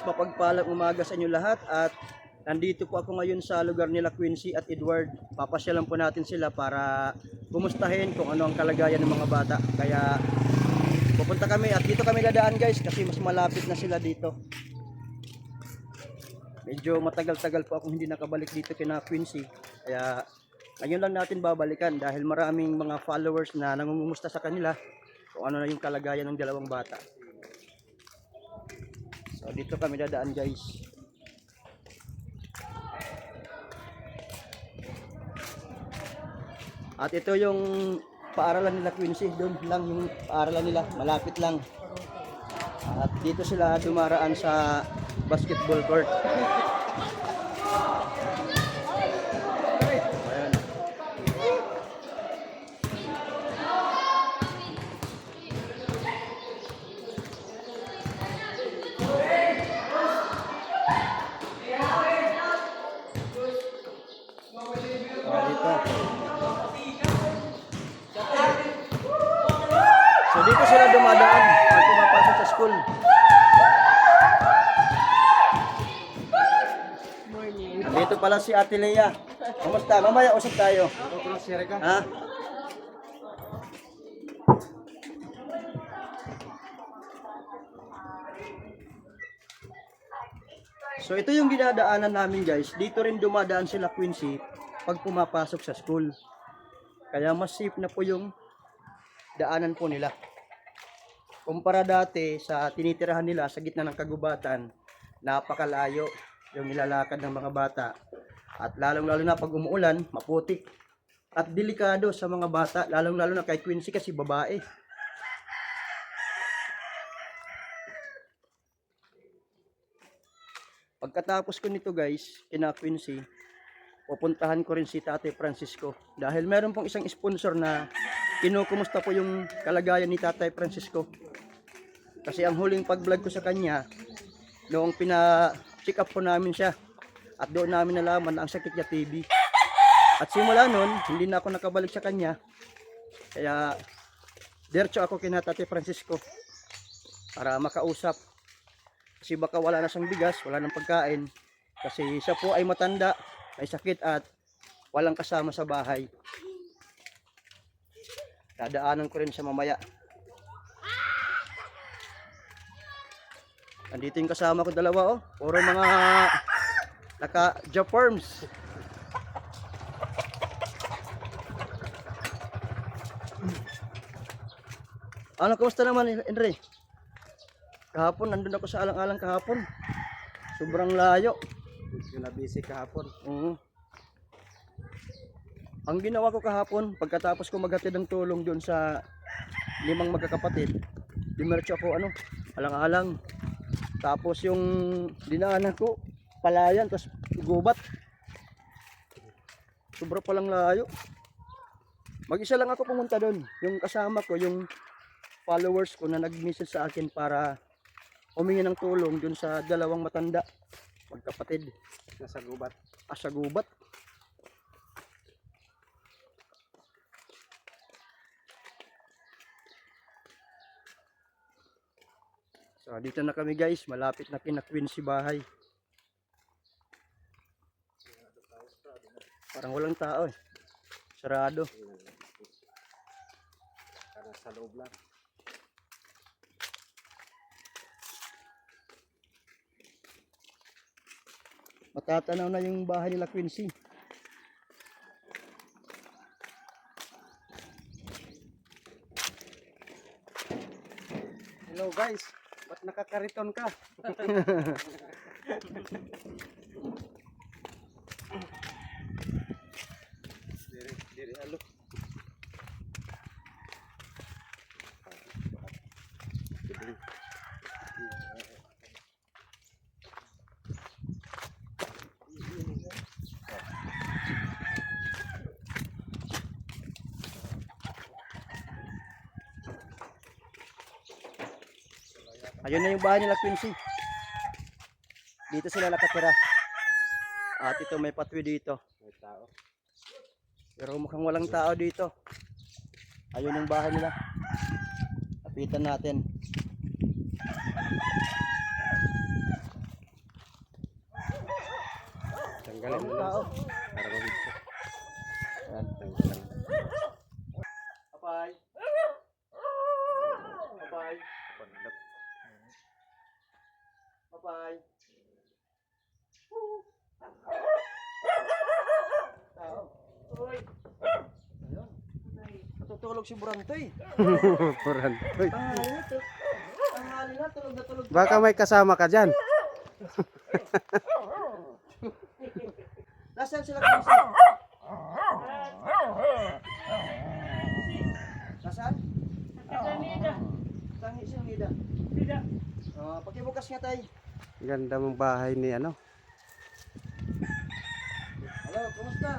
Mapagpalang umaga sa inyo lahat at nandito po ako ngayon sa lugar nila Quincy at Edward. Papasyalan po natin sila para kumustahin kung ano ang kalagayan ng mga bata. Kaya pupunta kami at dito kami dadaan guys kasi mas malapit na sila dito. Medyo matagal-tagal po akong hindi nakabalik dito kina Quincy. Kaya ngayon lang natin babalikan dahil maraming mga followers na nangungumusta sa kanila kung ano na yung kalagayan ng dalawang bata. So dito kami dadaan guys. At ito yung paaralan nila Quincy, doon lang yung paaralan nila, malapit lang. At dito sila dumaraan sa basketball court. Ayan. Dito. So dito sila dumadaan pag pumapasok sa school. Dito pala si Ate Lea. Kumusta? Mamaya usap tayo. Ha? So ito yung dinadaanan namin guys. Dito rin dumadaan sila Quincy pag pumapasok sa school. Kaya mas safe na po yung daanan po nila. Kumpara dati sa tinitirahan nila sa gitna ng kagubatan, napakalayo yung nilalakad ng mga bata. At lalong-lalo na pag umuulan, maputik. At delikado sa mga bata, lalong-lalo na kay Quincy kasi babae. Pagkatapos ko nito guys, kina Quincy, pupuntahan ko rin si Tatay Francisco. Dahil meron pong isang sponsor na kinukumusta po yung kalagayan ni Tatay Francisco. Kasi ang huling pag-vlog ko sa kanya, noong pina-check up po namin siya. At doon namin nalaman na ang sakit niya TB. At simula nun, hindi na ako nakabalik sa kanya. Kaya, diretso ako kina Tatay Francisco para makausap. Kasi baka wala na siyang bigas, wala nang pagkain. Kasi siya po ay matanda, may sakit at walang kasama sa bahay. Dadaanan ko rin siya mamaya. Nandito yung kasama ko dalawa oh. Puro mga naka-Jaforms. Ano, kamusta naman Henry? Kahapon, nandun ako sa alang-alang kahapon. Sobrang layo. Yung nabisi kahapon. Ang ginawa ko kahapon, pagkatapos ko maghatid ng tulong doon sa 5 magkakapatid, dimercho ako alang-alang. Tapos yung dinaanan ko, palayan, tapos gubat. Sobra palang layo. Mag-isa lang ako pumunta doon. Yung kasama ko, yung followers ko na nag-message sa akin para humingi ng tulong doon sa 2 matanda, magkapatid. Nasa gubat. Sa gubat. So dito na kami guys, malapit na kina Quincy bahay. Parang walang tao eh. Sarado. Para sa loob lang. Matatanaw na yung bahay nila Quincy. Hello guys, ba't nakakariton ka? Diri, halo. Ayun na yung bahay nila Quincy. Dito sila nakatira. At ito may patwi dito. May tao. Pero mukhang walang tao dito. Ayun yung bahay nila. Lapitan natin. Tanggalin mo Tao. lang. Para mabigso. Yan, tanggalan. Papay. Papay. Papay. Tao. Uy. Ayun. Natutulog si Burantoy. Puran. Tanghali na to. Tanghali na, tulog na tulog. Baka may kasama ka dyan. Nasaan sila kasi? Nasaan? Tangi silang ida. Pakibukas nga tayo. Ganda mong bahay ni ano. Halo, kumusta?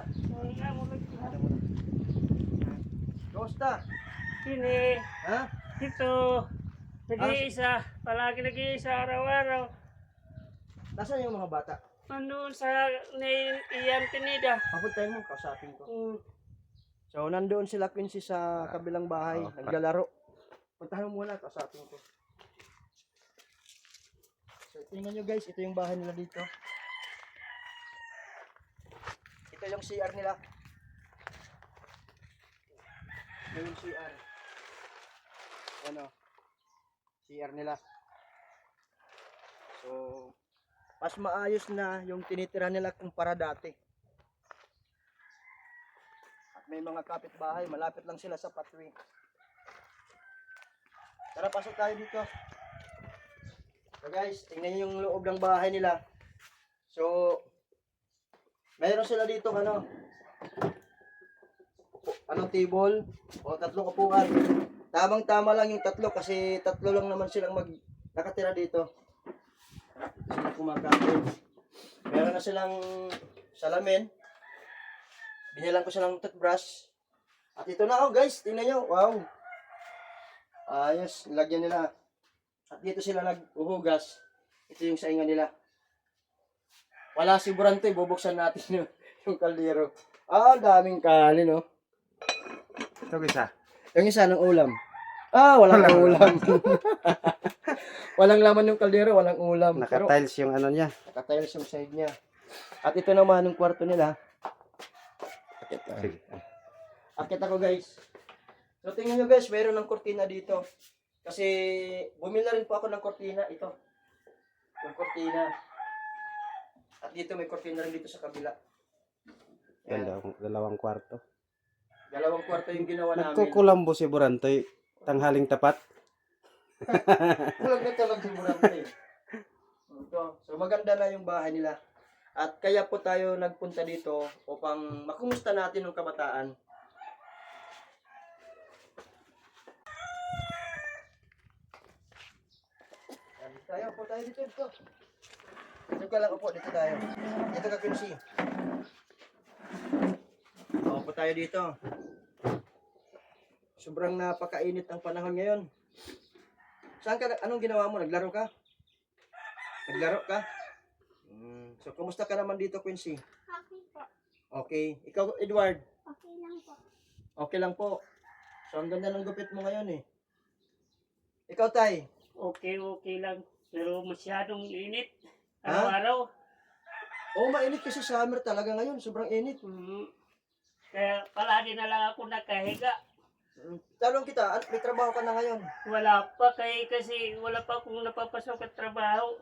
Kumusta? Sini, Ha? dito, nag-iisa, palagi nag-iisa araw-araw. Nasaan yung mga bata? Ano sa iyan tinida? Papuntahin mo, kausapin ko. Mm. So, nandoon sila Quincy sa kabilang bahay, naglalaro. Puntahan mo muna, kausapin ko. So, tingnan nyo guys, ito yung bahay nila dito. Ito yung CR nila. Ito yung CR. Ano? CR nila. So, mas maayos na yung tinitira nila kumpara dati. At may mga kapitbahay, malapit lang sila sa pathway. Tara, pasok tayo dito. So guys, tingnan nyo yung loob ng bahay nila. So, mayroon sila dito table o tatlong upuan. Tamang-tama lang yung tatlo kasi tatlo lang naman silang nakatira dito. Sila kumakain. Meron na silang salamin. Binilang ko silang toothbrush. At ito na guys, tingnan nyo. Wow. Ayos, lagyan nila. At dito sila nag-uhugas. Ito yung saingan nila. Wala si Burantoy, bubuksan natin yung kaldero. Daming kanin, no? Ito isa. Yung isa ng ulam. Walang ulam. Walang laman yung kaldero, walang ulam. Pero Naka-tiles yung ano niya. nakatiles yung side niya. At ito naman yung kwarto nila. Sige. Akit ako guys. So tingnan nyo guys, mayroon ng kortina dito. Kasi bumili na rin po ako ng kortina. Ito. Yung kortina. At dito may kortina rin dito sa kabila. Yan. Dalawang kwarto. Dalawang kwarto yung ginawa namin. Nagkukulambo si Burantoy. Tanghaling tapat. Tulog na tulog si Burantoy. Ito. So maganda na yung bahay nila. At kaya po tayo nagpunta dito upang makumusta natin yung kabataan. Tayo po tayo dito. Dito ka lang upo, dito tayo. Dito ka Quincy. Upo tayo dito. Sobrang napakainit ang panahon ngayon. Saan ka, anong ginawa mo? Naglaro ka? Naglaro ka? So, kumusta ka naman dito, Quincy? Okay po. Okay. Ikaw, Edward? Okay lang po. Okay lang po. So, ang ganda ng gupit mo ngayon eh. Ikaw, Tay? Okay lang. Pero masyadong init. Ha? Araw-araw. Mainit kasi summer talaga ngayon. Sobrang init. Mm. Kaya palagi na lang ako nakahiga. Tanong kita, may trabaho ka na ngayon? Wala pa kasi wala pa akong napapasok at trabaho.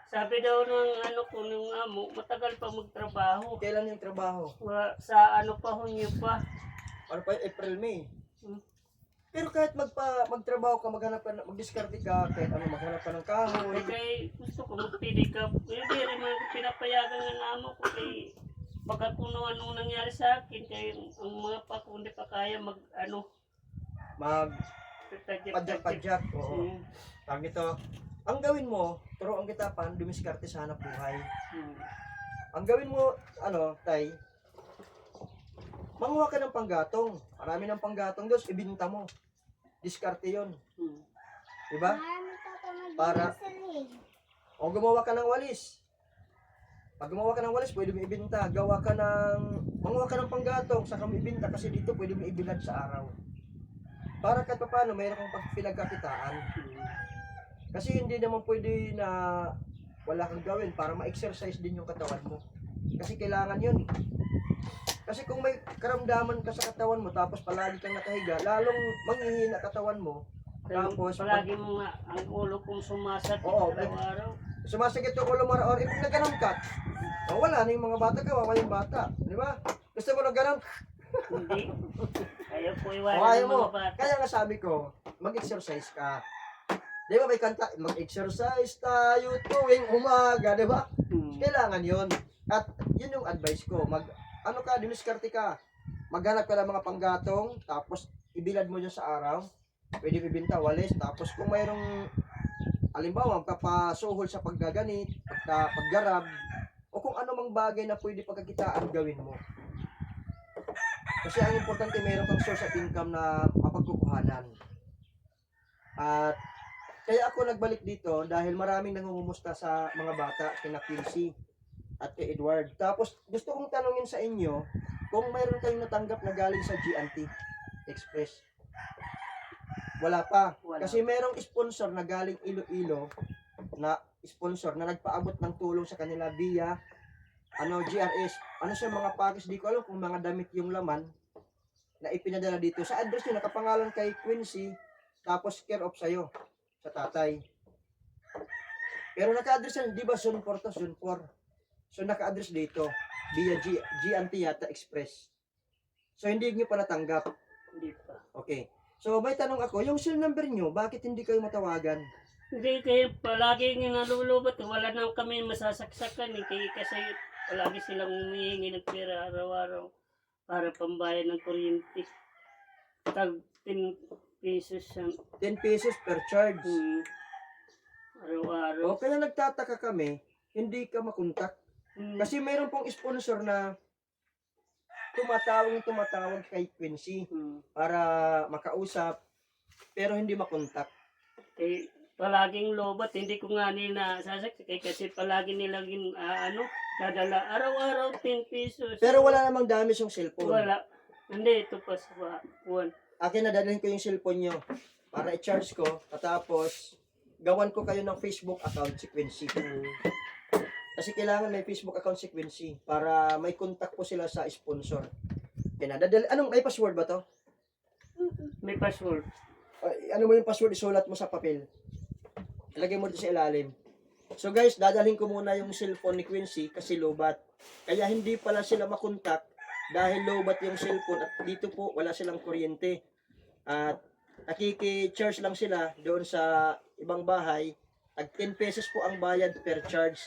Sabi daw ng amo, matagal pa magtrabaho. Kailan yung trabaho? Sa Hunyo pa. Ano pa, April, May? Hmm. Pero kahit magtrabaho ka, mag-discarte ka, kahit maghanap ka ng kahoy. Kaya gusto ko magpili ka. Hindi rin mga pinapayagan ng amo ko kay baka kung anong nangyari sa akin. Kaya ang mga pa kung hindi pa kaya Padyak-padyak. Oo. Tawag nito, ang gawin mo, turuan kita pa, dumiskarte sa hanap buhay. Ang gawin mo, Tay, manguha ka ng panggatong. Marami ng panggatong dos, ibinta mo. Diskarte yun. Diba? Para- O gumawa ka ng walis. Pag gumawa ka ng walis, pwede mo ibinta. Manguha ka ng panggatong, saka mo ibinta kasi dito pwede mo ibilad sa araw. Para kahit paano, mayroon kang pagpinagkakitaan. Kasi hindi naman pwede na wala kang gawin para ma-exercise din yung katawan mo. Kasi kailangan yun. Kasi kung may karamdaman ka sa katawan mo, tapos palagi kang nakahiga, lalong manghihina katawan mo. Tapos, palagi mo nga ang ulo kong sumasakit Oo, araw-araw. sumasakit yung ulo mo or if naganon ka, wala na yung mga bata ka, wawa yung bata. Di ba? Gusto mo na ganon? Hindi. Ayaw po O iwanan ayaw ng mo. mga bata. Kaya nga sabi ko, mag-exercise ka. Di ba may kanta, mag-exercise tayo tuwing umaga, di ba? Hmm. Kailangan yun. At yun yung advice ko. Ano ka, diniskarte ka. Maghanap ka ng mga panggatong, tapos ibilad mo dyan sa araw. Pwede ibinta, walis. Tapos kung mayroong, alimbawa, magpapasuhol sa paggaganit, paggarab, o kung ano mang bagay na pwede pagkakitaan, gawin mo. Kasi ang importante, mayroon kang source of income na mapagkukuhanan. At kaya ako nagbalik dito dahil maraming nangungumusta sa mga bata, kina Quincy at kay Edward. Tapos gusto kong tanungin sa inyo kung mayroon kayong natanggap na galing sa G&T Express. Wala pa. Wala. Kasi merong sponsor na galing Iloilo na sponsor na nagpaabot ng tulong sa kanila via GRS. Ano siya mga package, di ko alam kung mga damit yung laman na ipinadala dito. Sa address nyo, nakapangalan kay Quincy, tapos care of sa'yo, sa tatay. Pero naka-address yan, di ba Zone 4 to, Zone 4. So naka-address dito, via G&T yata Express. So hindi nyo pa natanggap. Hindi pa. Okay. So may tanong ako, yung cell number nyo, bakit hindi kayo matawagan? Hindi kayo palagi nga nalulubat. Wala na kami masasaksakan. Kasi palagi silang humihingi ng pera araw-araw para pambayad ng kuryente. Tag 10 pesos siya. 10 pesos per charge. Araw-araw. O kaya nagtataka kami, hindi ka makontak. Kasi mayroon pong sponsor na tumatawag kay Quincy para makausap, pero hindi makontak. Eh, palaging lobat. Hindi ko nga nila sasaksak. Kasi palagi nilang dadala. Araw-araw 10 pesos. Pero wala namang damage yung cellphone. Wala. Hindi, ito pa sa buwan. Akin nadalhin ko yung cellphone nyo para i-charge ko, tapos gawan ko kayo ng Facebook account si Quincy. Kasi kailangan may Facebook account si Quincy para may contact po sila sa sponsor. Anong may password ba to? May password. Ano mo yung password, isulat mo sa papel. Ilagay mo dito sa ilalim. So guys, dadalhin ko muna yung cellphone ni Quincy kasi lobat. Kaya hindi pala sila makontak dahil lobat yung cellphone at dito po wala silang kuryente. At nakiki-charge lang sila doon sa ibang bahay. Tag 10 pesos po ang bayad per charge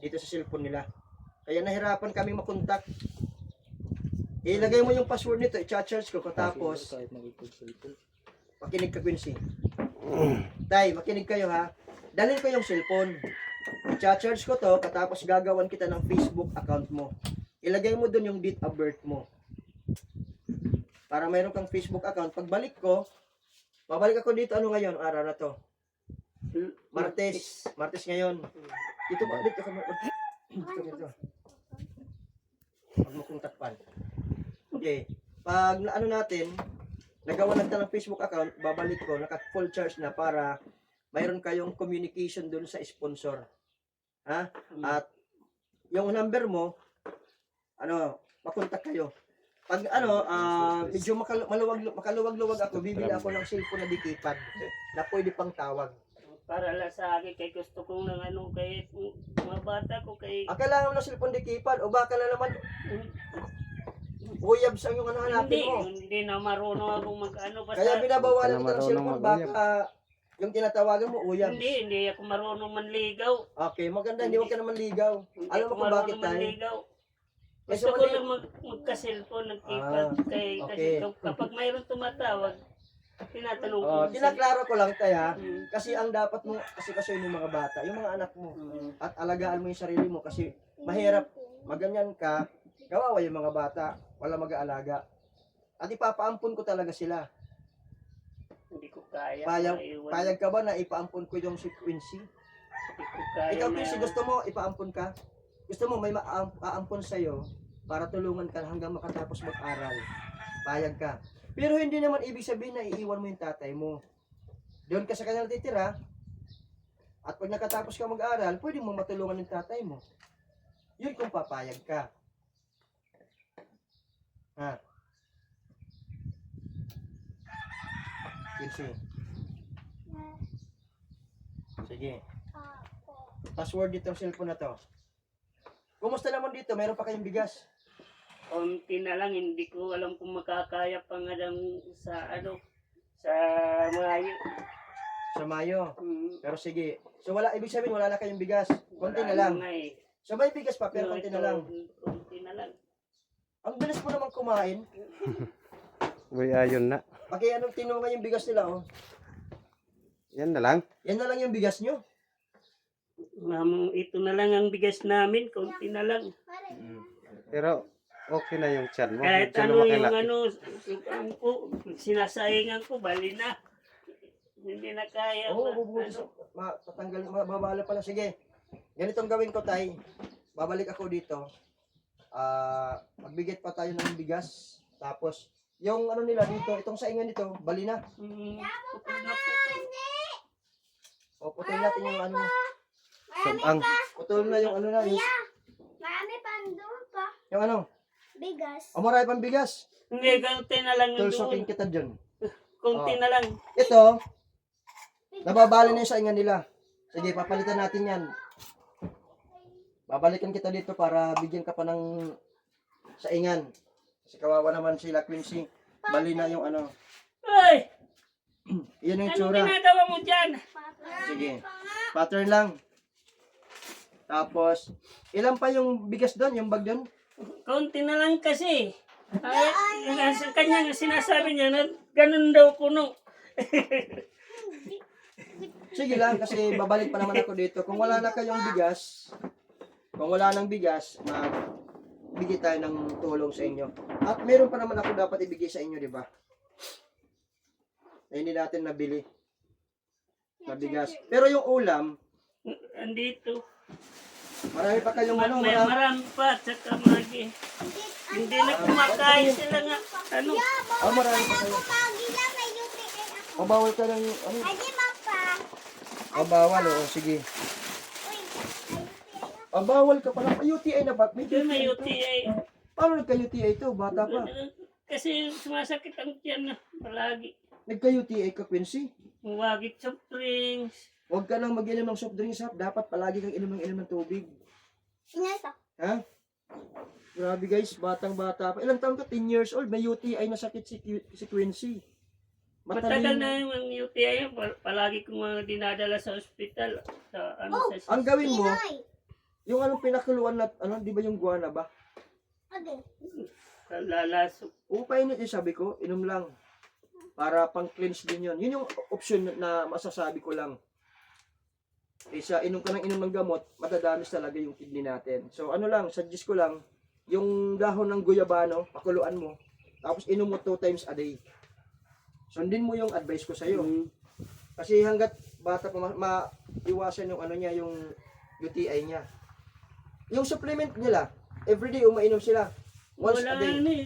dito sa cellphone nila. Kaya nahirapan kami makontak. Ilagay mo yung password nito, i-charge ko tapos makinig ka Quincy. Tay, makinig kayo ha. Dalhin ko yung cellphone. I-charge ko to, katapos gagawan kita ng Facebook account mo. Ilagay mo dun yung date of birth mo. Para mayroon kang Facebook account. Pagbalik ko, babalik ako dito, ano ngayon, araw na to? Martes. Martes ngayon. Dito ba? Dito ka. Dito. Huwag mo kong takpan. Okay. Pag ano natin, nagawa natin ng Facebook account, babalik ko, naka full charge na para mayroon kayong communication dun sa sponsor. Ha? At yung number mo, makontak kayo. Pag medyo makaluwag-luwag ako, bibili ako ng cellphone na dikipad na pwede pang tawag. Para lang sa akin, kay gusto kong ng kay mga bata ko, kay... Kailangan mo ng cellphone dikipad o baka na naman uyabs ang yung hanapin mo. Hindi na marunong akong basta... Kaya binabawalan kita ng cellphone, baka yung tinatawagan mo uyabs. Hindi ako marunong manligaw. Okay, maganda, hindi mo ka naman ligaw. Alam mo kung bakit tayo? Gusto ko lang magka-cellphone, nagkipad. Kasi kapag mayroong tumatawag, tinatanong ko. Kinaklaro ko lang tayo, kasi ang dapat mo, kasi yung mga bata, yung mga anak mo, at alagaan mo yung sarili mo, kasi mahirap, maganyan ka, kawawa yung mga bata, wala mag-aalaga. At ipapaampun ko talaga sila. Hindi ko kaya. Payag ka ba na ipaampun ko yung si Quincy? Hindi ko kaya. Ikaw Quincy, gusto mo ipaampun ka? Gusto mo may maampun sa'yo para tulungan ka hanggang makatapos mag-aral. Payag ka. Pero hindi naman ibig sabihin na iiwan mo yung tatay mo. Doon ka sa kanila titira, at pag nakatapos ka mag-aral, pwede mo matulungan yung tatay mo. Yun kung papayag ka. Ha? Quincy. Sige. Password dito ang cellphone na to. Kumusta naman dito? Meron pa kayong bigas? Konti na lang, hindi ko alam kung makakaya pa nga lang sa sa Mayo. Sa Mayo. Mm. Pero sige. So wala, ibig sabihin wala na kayong bigas. Konti Wala na lang. nga eh. So may bigas pa pero konti na lang. Konti na lang. Ang bilis mo naman kumain. Uy, ayun na. Pag anong tinungan yung bigas nila, oh. Yan na lang. Yan na lang yung bigas nyo. Ma'am, ito na lang ang bigas namin, konti na lang. Pero okay na yung tiyan mo. Kahit Medyo ano lumaki yung lang. sinasaingan ko, bali na. Hindi na kaya. Oo, bubuti sa, tatanggal, mababala pala. Sige, ganitong gawin ko, tay. Babalik ako dito. Magbigit pa tayo ng bigas. Tapos, yung ano nila dito, itong saingan dito, bali na. Putol na putol. O, putol natin yung ano. Sabang. Putol na yung ano na. Yung, Marami pa doon pa. yung ano. Bigas. O, marami pang bigas. Hindi, konti na lang yung Tulsokin doon. kita dyan. Konti na lang. Ito, nababali na yung saingan nila. Sige, papalitan natin yan. Babalikan kita dito para bigyan ka pa ng saingan. Kasi kawawa naman sila, Quincy. Bali na yung ano. Ay! Yan yung Anong itsura. ginagawa mo dyan? Sige. Pattern lang. Tapos, ilan pa yung bigas doon, yung bag doon? Konti na lang kasi. Ay, sa kanya nga sinasabi niya na ganun daw kuno. Sige lang, kasi babalik pa naman ako dito. Kung wala na kayong bigas, kung wala nang bigas, magbigay tayo ng tulong sa inyo. At meron pa naman ako dapat ibigay sa inyo, di ba? Na hindi natin nabili na bigas. Pero yung ulam, Andito. marami pa kayong ano, May marami. marami pa, tsaka magi. Hindi na kumakain sila nga. Ano? Oh, marami pa kayo. Pagi lang may UTI ako. O, bawal ka ng, ano? Adi mapa. O, bawal, o, sige. Uy, O, bawal ka pala. Ay, UTI na ba? May Ito may UTI. UTI. Paano nagka-UTI ito? Bata pa. Kasi sumasakit ang tiyan na palagi. Nagka-UTI ka, Quincy. Huwagit soft drinks. Huwag ka nang mag-inom ng soft drinks, ha? Dapat palagi kang inom ng tubig. Inasa. Ha? Grabe guys, batang-bata pa. Ilang taon ka? 10 years old. May UTI na sakit si Quincy. Matagal na yung UTI yun. Palagi kong mga dinadala sa ospital. Sa, sa Ang gawin mo, Pinoy. yung anong pinakuluan na, ano, di ba yung guana ba? Adi. sa lalasok. Upainit yung sabi ko, inom lang. Para pang-cleanse din yun. Yun yung option na masasabi ko lang. Kaysa inom ka ng inom ng gamot, matadamis talaga yung kidney natin. So ano lang, suggest ko lang, yung dahon ng guyabano, pakuluan mo, tapos inom mo 2 times a day. Sundin mo yung advice ko sa'yo. Kasi hanggat bata pa, maiwasan yung ano niya, yung UTI niya. Yung supplement nila, everyday umainom sila. Once a Wala day. na eh.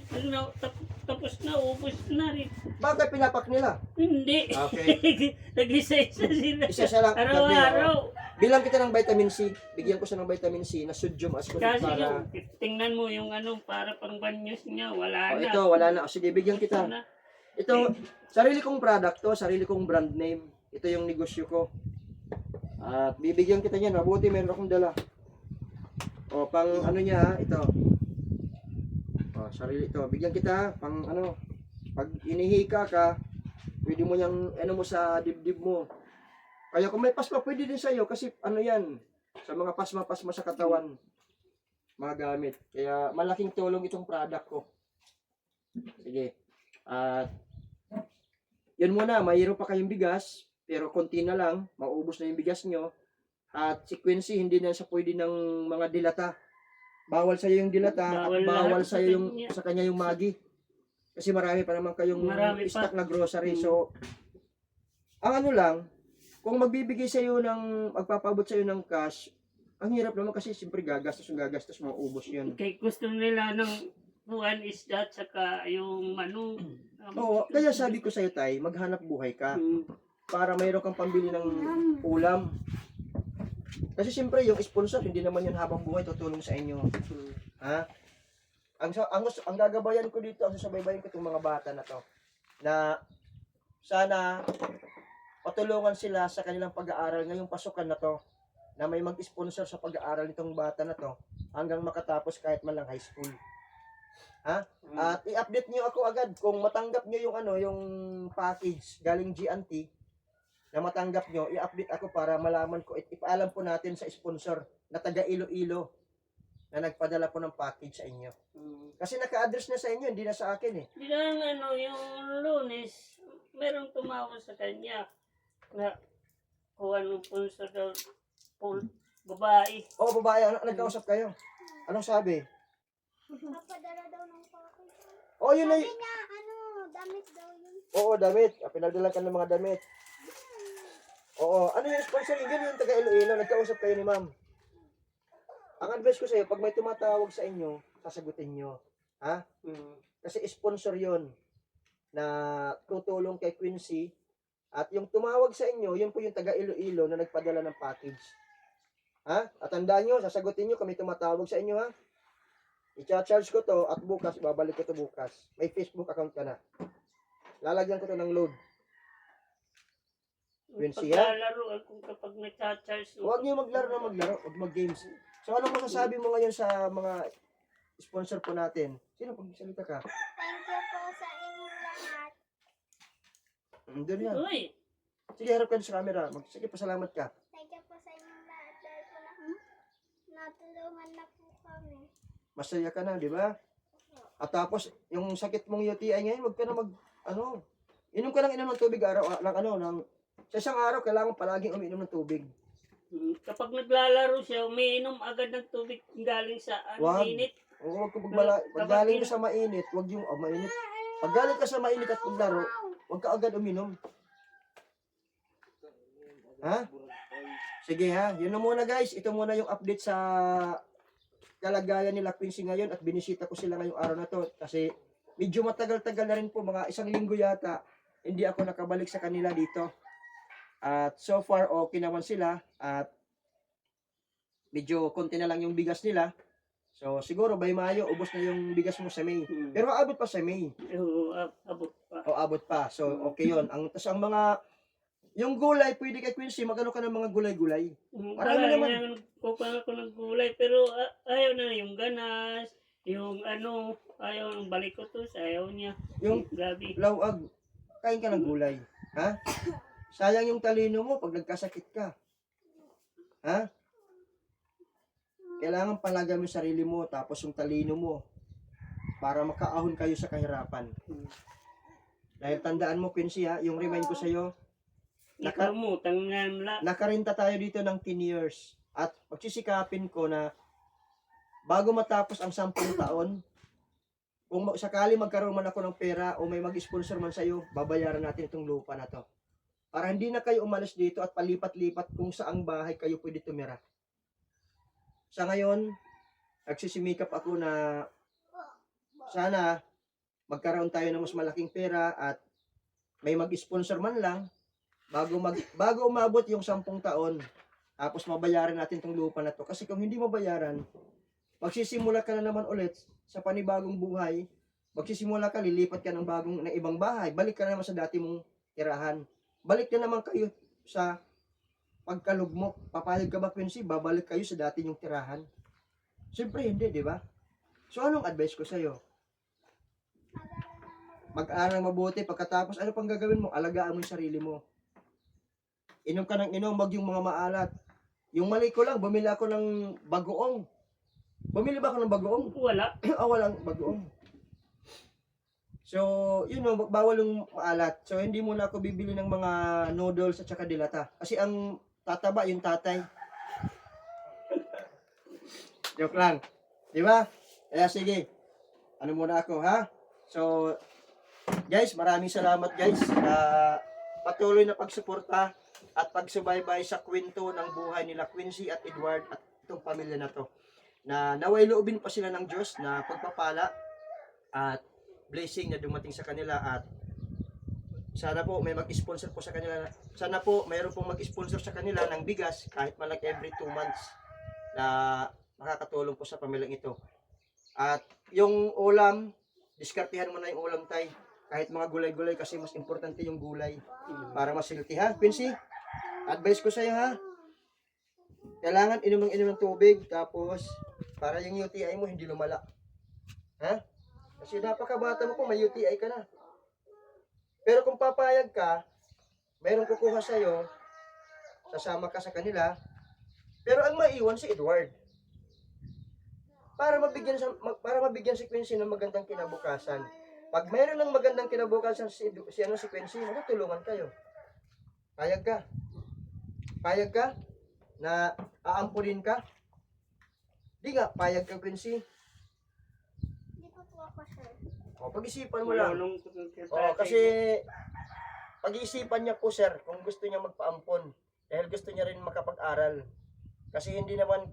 Tapos na, ubos na rin. Bakit pinapak nila? Hindi. Okay. Nag-isa-isa sila. Isa-isa lang. Araw-araw. Bilang kita ng vitamin C, bigyan ko siya ng vitamin C na sodium ascorbate Kasi para... yung, tingnan mo yung ano, para pang banyos niya, Oh, wala na. ito, wala na. O, sige, bigyan kita. Na. Ito, sarili kong product to, sarili kong brand name. Ito yung negosyo ko. At bibigyan kita niyan. Mabuti, meron akong dala. O, pang ano niya, ha, ito. O, sarili ito. Bigyan kita, pang ano, pag inihika ka, pwede mo niyang, ano mo sa dibdib mo. Kaya kung may pasma, pwede din sa'yo kasi ano yan, sa mga pasma-pasma sa katawan, magamit. Kaya malaking tulong itong product ko. Sige. At yun muna, mayroon pa kayong bigas, pero konti na lang, maubos na yung bigas nyo. At si Quincy, hindi na siya pwede ng mga dilata. Bawal sa'yo yung dilata, Bawal at bawal lahat sa'yo yung, sa kanya. sa kanya yung magi. Kasi marami pa naman kayong Marami pa. stock na grocery. So, ang ano lang, kung magbibigay sa'yo ng, magpapabot sa'yo ng cash, ang hirap naman kasi siyempre gagastos, maubos yun. Kaya gusto nila ng buwan isda, tsaka yung manu. Oo, kaya sabi ko sa'yo, Tay, maghanap buhay ka para mayroon kang pambili ng ulam. Kasi siyempre yung sponsor, hindi naman yun habang buhay tutulong sa inyo. Ha? Ang gagabayan ko dito, ang sasabaybayan ko itong mga bata na to, na sana patulungan sila sa kanilang pag-aaral ngayong pasukan na to, na may mag-sponsor sa pag-aaral nitong bata na to hanggang makatapos kahit man lang high school. Ha? At i-update niyo ako agad kung matanggap niyo yung yung package galing G&T na matanggap niyo, i-update ako para malaman ko, ipaalam po natin sa sponsor na taga Iloilo na nagpadala po ng package sa inyo. Kasi naka-address na sa inyo, hindi na sa akin eh. Di lang yung Lunes, merong tumawag sa kanya na kung anong sponsor daw, babae. Oo, babae, nagkausap kayo. Anong sabi? Napadala daw ng package. Oo, yun na Sabi niya, damit daw yun. Oo, damit. Pinagdala ka ng mga damit. Oo, ano yung sponsor yun? Yun yung taga Iloilo. Nagkausap kayo ni ma'am. Ang advice ko sa iyo, pag may tumatawag sa inyo, sasagutin nyo. Ha? Kasi sponsor yon na tutulong kay Quincy. At yung tumawag sa inyo, yun po yung taga Iloilo na nagpadala ng package. Ha? At tandaan nyo, sasagutin nyo kami tumatawag sa inyo, ha? I-charge ko to at bukas, babalik ko to bukas. May Facebook account ka na. Lalagyan ko to ng load. Quincy, ha? Paglalaro kung kapag nagcha-charge. Huwag niyo maglaro na maglaro, huwag mag-games. So, anong masasabi mo ngayon sa mga sponsor po natin? Sino pagsalita ka? Thank you po sa inyong lahat. Doon yan. Uy, Sige, harap ka sa camera. Sige, pasalamat ka. Thank you po sa inyong lahat dahil po natulungan na po kami. Masaya ka na, di ba? At tapos, yung sakit mong UTI ngayon, huwag ka na inom ka lang inom ng tubig araw, sa isang araw, kailangan palaging uminom ng tubig. kapag naglalaro siya, umiinom agad ng tubig galing sa Wag. init. Oo, huwag ka pag galing ka sa mainit, huwag yung mainit. Pag galing ka sa mainit at paglaro, huwag ka agad uminom. Ha? Sige ha, yun na muna guys. Ito muna yung update sa kalagayan nila Quincy ngayon at binisita ko sila ngayong araw na to kasi medyo matagal-tagal na rin po, mga 1 linggo yata hindi ako nakabalik sa kanila dito. At so far okay naman sila at medyo konti na lang yung bigas nila. So siguro by Mayo ubos na yung bigas mo sa May. Pero aabot pa sa May. Oo, abot pa. O abot pa. So okay 'yon. Ang mga yung gulay, pwede kay Quincy, magano ka ng mga gulay-gulay. Marami Wala naman. naman kukuha ako ng gulay pero ayaw na yung ganas, yung ayaw ng balikotos, ayaw niya. Yung Gabi. lawag, kain ka ng gulay. Ha? Sayang yung talino mo pag nagkasakit ka. Ha? Kailangan palaga mo yung sarili mo, tapos yung talino mo, para makaahon kayo sa kahirapan. Dahil tandaan mo, Quincy, ha, yung remind ko sa'yo, Nakamutang nga la. nakarinta tayo dito ng 10 years. At magsisikapin ko na bago matapos ang 10 taon, kung sakali magkaroon man ako ng pera o may mag-sponsor man sa'yo, babayaran natin itong lupa na to. Para hindi na kayo umalis dito at palipat-lipat kung saang bahay kayo pwede tumira. Sa ngayon, nagsisimikap ako na sana magkaroon tayo ng mas malaking pera at may mag-sponsor man lang bago umabot yung 10 taon, tapos mabayaran natin tong lupa na to. Kasi kung hindi mabayaran, magsisimula ka na naman ulit sa panibagong buhay. Magsisimula ka, lilipat ka ng ibang bahay. Balik ka na naman sa dati mong tirahan. Balik na naman kayo sa pagkalugmok. Papayag ka ba, Quincy? Babalik kayo sa dati yung tirahan? Siyempre hindi, di ba? So anong advice ko sa'yo? Mag-aral mabuti. Pagkatapos, ano pang gagawin mo? Alagaan mo yung sarili mo. Inom ka ng inom, wag yung mga maalat. Yung mali ko lang, bumili ako ng bagoong. Bumili ba ako ng bagoong? Wala. Walang bagoong. So, yun know, bawal yung maalat. So, hindi muna ako bibili ng mga noodles at saka dilata. Kasi ang tataba yung tatay. Joke lang. Di ba? Kaya sige. Ano muna ako, ha? So, guys, maraming salamat guys sa patuloy na pagsuporta at pagsubaybay sa kwento ng buhay nila Quincy at Edward at itong pamilya na to. Na naway loobin pa sila ng Diyos na pagpapala at blessing na dumating sa kanila at sana po may mag-sponsor po sa kanila. Sana po mayroon pong mag-sponsor sa kanila ng bigas kahit man lang every 2 months na makakatulong po sa pamilyang ito. At yung ulam, diskartehan mo na yung ulam tay. Kahit mga gulay-gulay kasi mas importante yung gulay para mas healthy ha. Quincy, advice ko sa iyo ha. Kailangan inom ng tubig tapos para yung UTI mo hindi lumala. Ha? Kasi napakabata mo po, may UTI ka na. Pero kung papayag ka, mayroong kukuha sa iyo, sasama ka sa kanila, pero ang maiwan si Edward. Para mabigyan si Quincy ng magandang kinabukasan. Pag mayroon ng magandang kinabukasan si Quincy, matutulungan kayo. Payag ka? Payag ka? Na aampunin ka? Di nga, payag ka Quincy. Hindi po po ako, sir. O, pag-isipan mo lang. Malulungkot ng O, tatay kasi ko. pag-iisipan niya po sir kung gusto niya magpaampon. Dahil gusto niya rin makapag-aral. Kasi hindi naman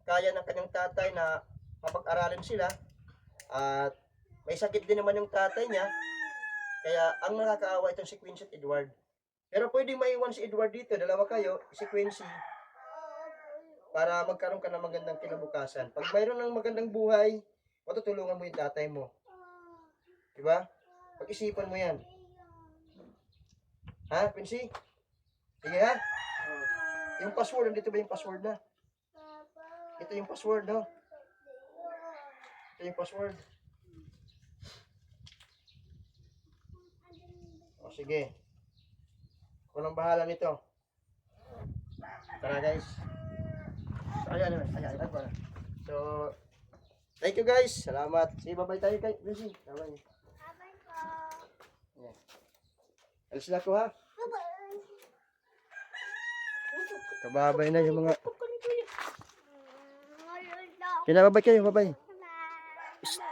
kaya ng kanyang tatay na mapag-aralin sila. At may sakit din naman yung tatay niya. Kaya ang nakakaawa itong si Quincy at Edward. Pero pwedeng maiwan si Edward dito. Dalawa kayo, si Quincy. Para magkaroon ka ng magandang kinabukasan. Pag mayroon ng magandang buhay, matutulungan mo yung tatay mo. Diba? Pag-isipan mo yan. Ha, Quincy? Sige ha? Yung password, nandito ba yung password na? Ito yung password, no? Ito yung password. O, sige. Ako nang bahala nito. Tara, guys. Ayan. So, thank you, guys. Salamat. Sige, bye-bye tayo kay Quincy. Bye-bye. Abay po. Ayan. Alis na ako, ha? Bye-bye. Kababay na yung mga... Ngayon daw. Kinababay kayo, bye-bye. Bye.